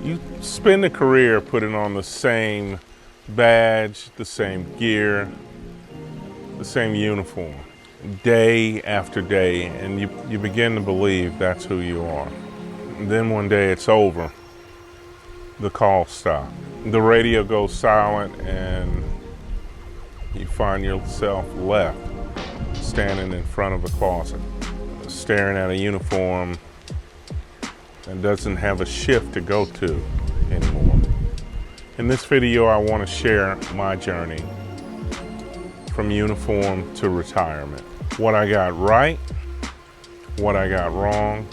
You spend a career putting on the same badge, the same gear, the same uniform, day after day, and you begin to believe that's who you are. And then one day it's over. The calls stop. The radio goes silent, and you find yourself left standing in front of a closet, staring at a uniform that doesn't have a shift to go to anymore. In this video, I want to share my journey from uniform to retirement. What I got right, what I got wrong,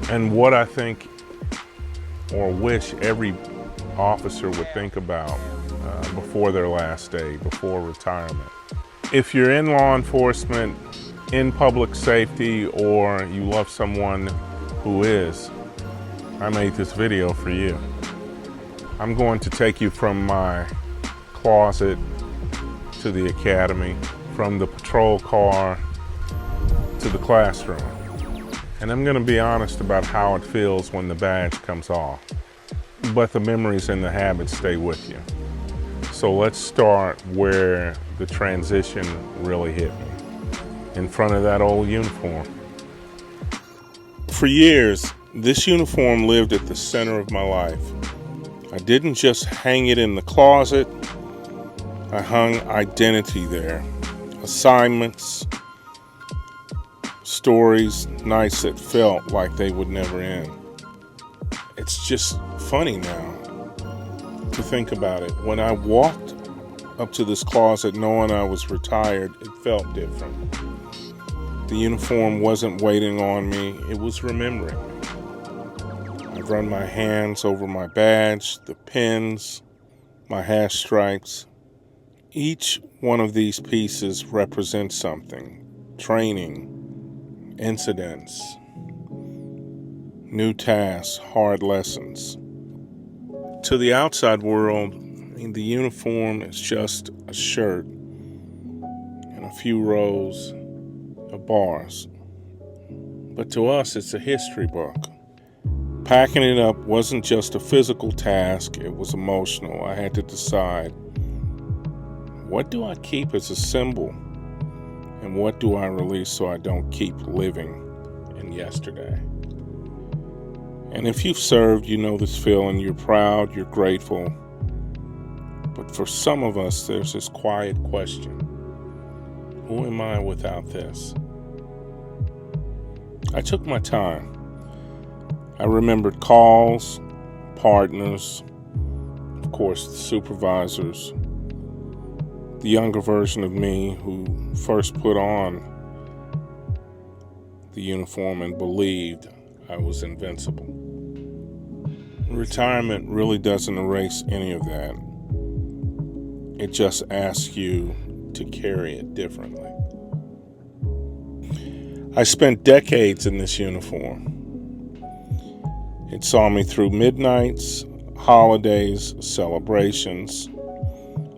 and what I think or wish every officer would think about before their last day, before retirement. If you're in law enforcement, in public safety, or you love someone who is, I made this video for you. I'm going to take you from my closet to the academy, from the patrol car to the classroom. And I'm going to be honest about how it feels when the badge comes off. But the memories and the habits stay with you. So let's start where the transition really hit me, in front of that old uniform. For years, this uniform lived at the center of my life. I didn't just hang it in the closet, I hung identity there. Assignments, stories, nights that felt like they would never end. It's just funny now to think about it. When I walked up to this closet knowing I was retired, it felt different. The uniform wasn't waiting on me, it was remembering me. I've run my hands over my badge, the pins, my hash stripes. Each one of these pieces represents something: training, incidents, new tasks, hard lessons. To the outside world, the uniform is just a shirt and a few rows of bars. But to us, it's a history book. Packing it up wasn't just a physical task, it was emotional. I had to decide, what do I keep as a symbol? And what do I release so I don't keep living in yesterday? And if you've served, you know this feeling. You're proud, you're grateful. But for some of us, there's this quiet question: who am I without this? I took my time. I remembered calls, partners, of course, the supervisors, the younger version of me who first put on the uniform and believed I was invincible. Retirement really doesn't erase any of that. It just asks you to carry it differently. I spent decades in this uniform. It saw me through midnights, holidays, celebrations,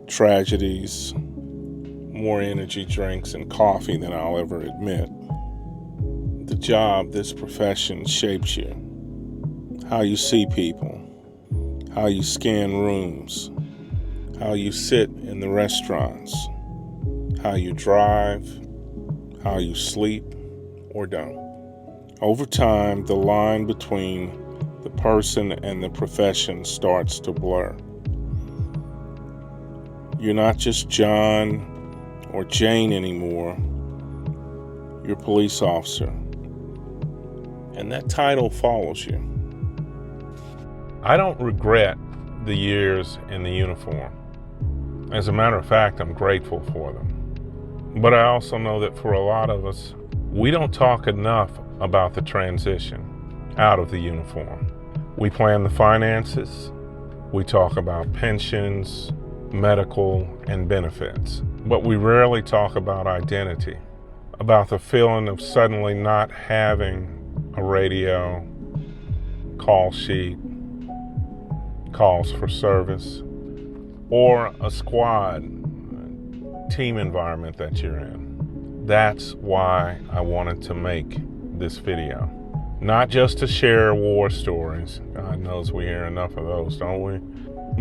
tragedies, more energy drinks and coffee than I'll ever admit. The job, this profession, shapes you. How you see people, how you scan rooms, how you sit in the restaurants, how you drive, how you sleep or don't. Over time, the line between the person and the profession starts to blur. You're not just John or Jane anymore. You're police officer. And that title follows you. I don't regret the years in the uniform. As a matter of fact, I'm grateful for them. But I also know that for a lot of us, we don't talk enough about the transition out of the uniform. We plan the finances, we talk about pensions, medical, and benefits. But we rarely talk about identity, about the feeling of suddenly not having a radio, call sheet, calls for service, or a squad, team environment that you're in. That's why I wanted to make this video. Not just to share war stories. God knows we hear enough of those, don't we?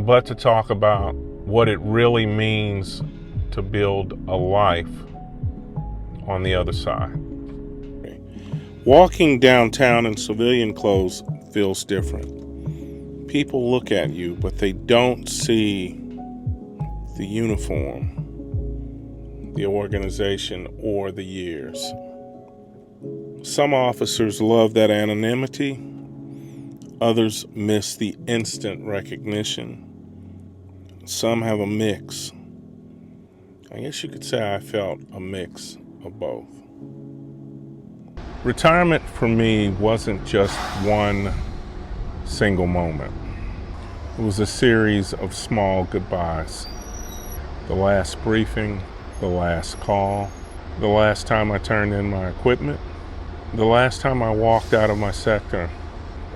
But to talk about what it really means to build a life on the other side. Walking downtown in civilian clothes feels different. People look at you, but they don't see the uniform, the organization, or the years. Some officers love that anonymity. Others miss the instant recognition. Some have a mix. I guess you could say I felt a mix of both. Retirement for me wasn't just one single moment. It was a series of small goodbyes. The last briefing, the last call, the last time I turned in my equipment, the last time I walked out of my sector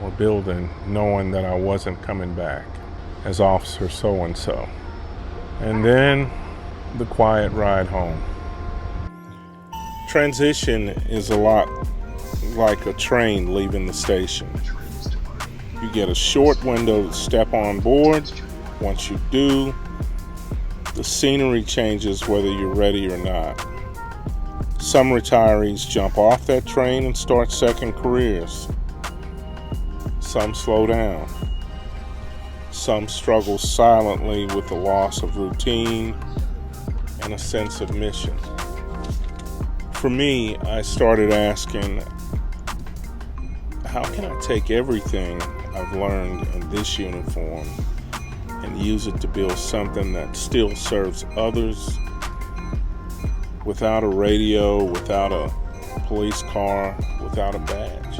or building knowing that I wasn't coming back as Officer so-and-so. And then the quiet ride home. Transition is a lot like a train leaving the station. You get a short window to step on board. Once you do, the scenery changes whether you're ready or not. Some retirees jump off that train and start second careers. Some slow down. Some struggle silently with the loss of routine and a sense of mission. For me, I started asking, how can I take everything I've learned in this uniform and use it to build something that still serves others without a radio, without a police car, without a badge?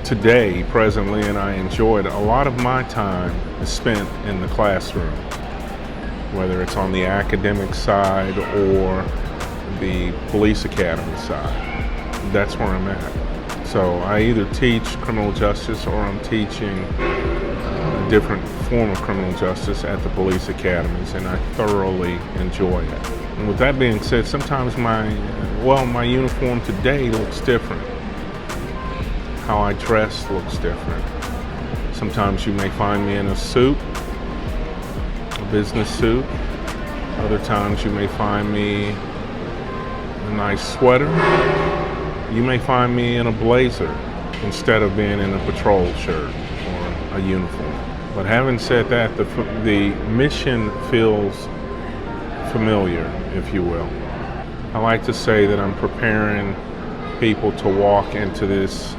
Today, presently, and I enjoy it, a lot of my time is spent in the classroom, whether it's on the academic side or the police academy side. That's where I'm at. So I either teach criminal justice or I'm teaching a different form of criminal justice at the police academies, and I thoroughly enjoy it. And with that being said, sometimes my uniform today looks different. How I dress looks different. Sometimes you may find me in a suit, a business suit. Other times you may find me in a nice sweater. You may find me in a blazer instead of being in a patrol shirt or a uniform. But having said that, the mission feels familiar, if you will. I like to say that I'm preparing people to walk into this,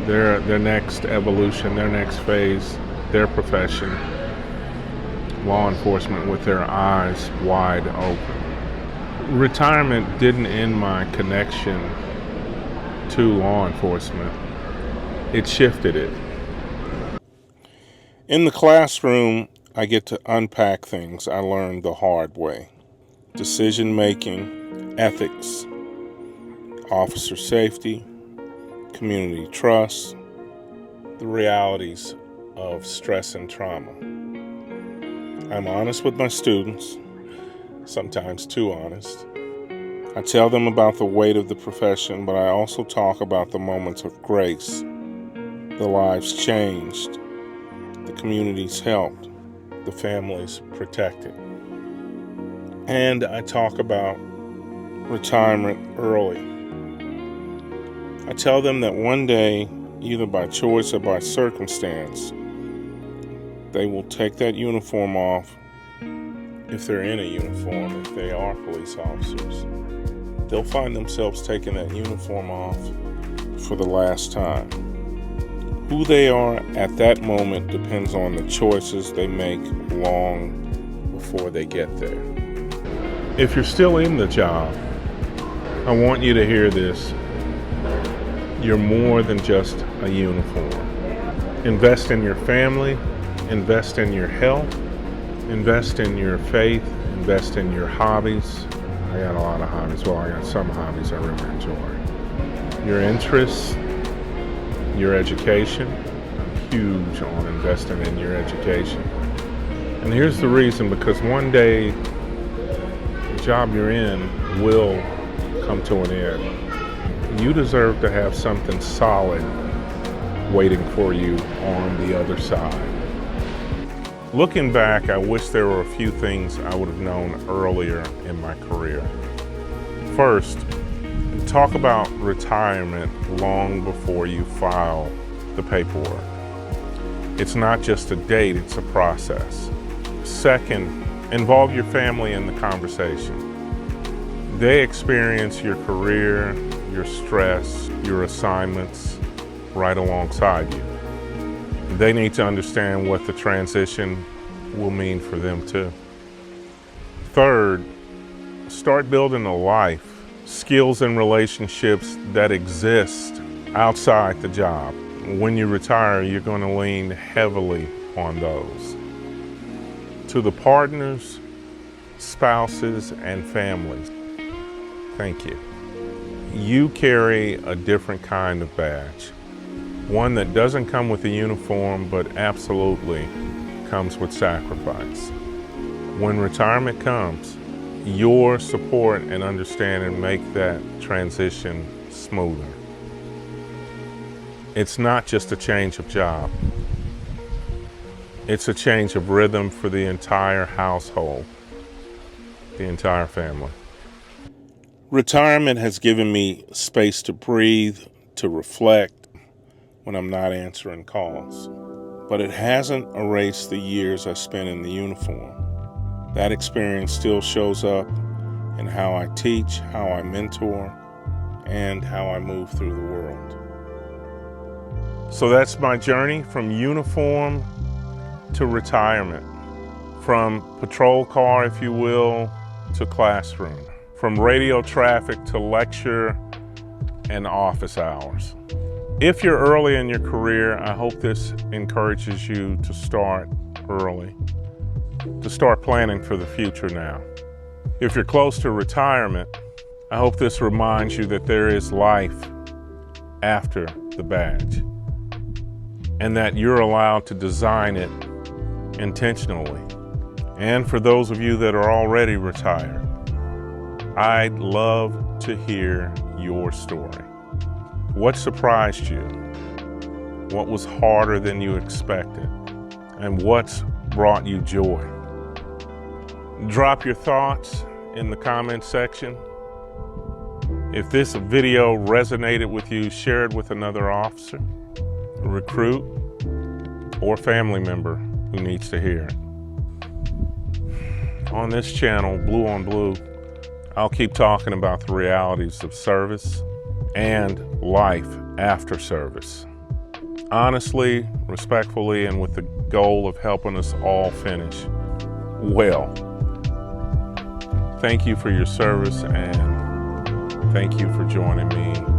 their next evolution, their next phase, their profession, law enforcement, with their eyes wide open. Retirement didn't end my connection to law enforcement. It shifted it. In the classroom, I get to unpack things I learned the hard way. Decision making, ethics, officer safety, community trust, the realities of stress and trauma. I'm honest with my students, sometimes too honest. I tell them about the weight of the profession, but I also talk about the moments of grace, the lives changed, the communities helped, the families protected. And I talk about retirement early. I tell them that one day, either by choice or by circumstance, they will take that uniform off, if they're in a uniform, if they are police officers. They'll find themselves taking that uniform off for the last time. Who they are at that moment depends on the choices they make long before they get there. If you're still in the job, I want you to hear this. You're more than just a uniform. Invest in your family, invest in your health, invest in your faith, invest in your hobbies. I got a lot of hobbies. Well, I got some hobbies I really enjoy. Your interests, your education. I'm huge on investing in your education. And here's the reason, because one day the job you're in will come to an end. You deserve to have something solid waiting for you on the other side. Looking back, I wish there were a few things I would have known earlier in my career. First, talk about retirement long before you file the paperwork. It's not just a date, it's a process. Second, involve your family in the conversation. They experience your career, your stress, your assignments right alongside you. They need to understand what the transition will mean for them too. Third, start building a life, skills and relationships that exist outside the job. When you retire, you're going to lean heavily on those. To the partners, spouses, and families, thank you. You carry a different kind of badge. One that doesn't come with a uniform, but absolutely comes with sacrifice. When retirement comes, your support and understanding make that transition smoother. It's not just a change of job. It's a change of rhythm for the entire household, the entire family. Retirement has given me space to breathe, to reflect, when I'm not answering calls. But it hasn't erased the years I spent in the uniform. That experience still shows up in how I teach, how I mentor, and how I move through the world. So that's my journey from uniform to retirement, from patrol car, if you will, to classroom, from radio traffic to lecture and office hours. If you're early in your career, I hope this encourages you to start early, to start planning for the future now. If you're close to retirement, I hope this reminds you that there is life after the badge, and that you're allowed to design it intentionally. And for those of you that are already retired, I'd love to hear your story. What surprised you? What was harder than you expected? And what's brought you joy? Drop your thoughts in the comment section. If this video resonated with you, share it with another officer, a recruit, or family member who needs to hear it. On this channel, Blue on Blue, I'll keep talking about the realities of service and life after service. Honestly, respectfully, and with the goal of helping us all finish well. Thank you for your service, and thank you for joining me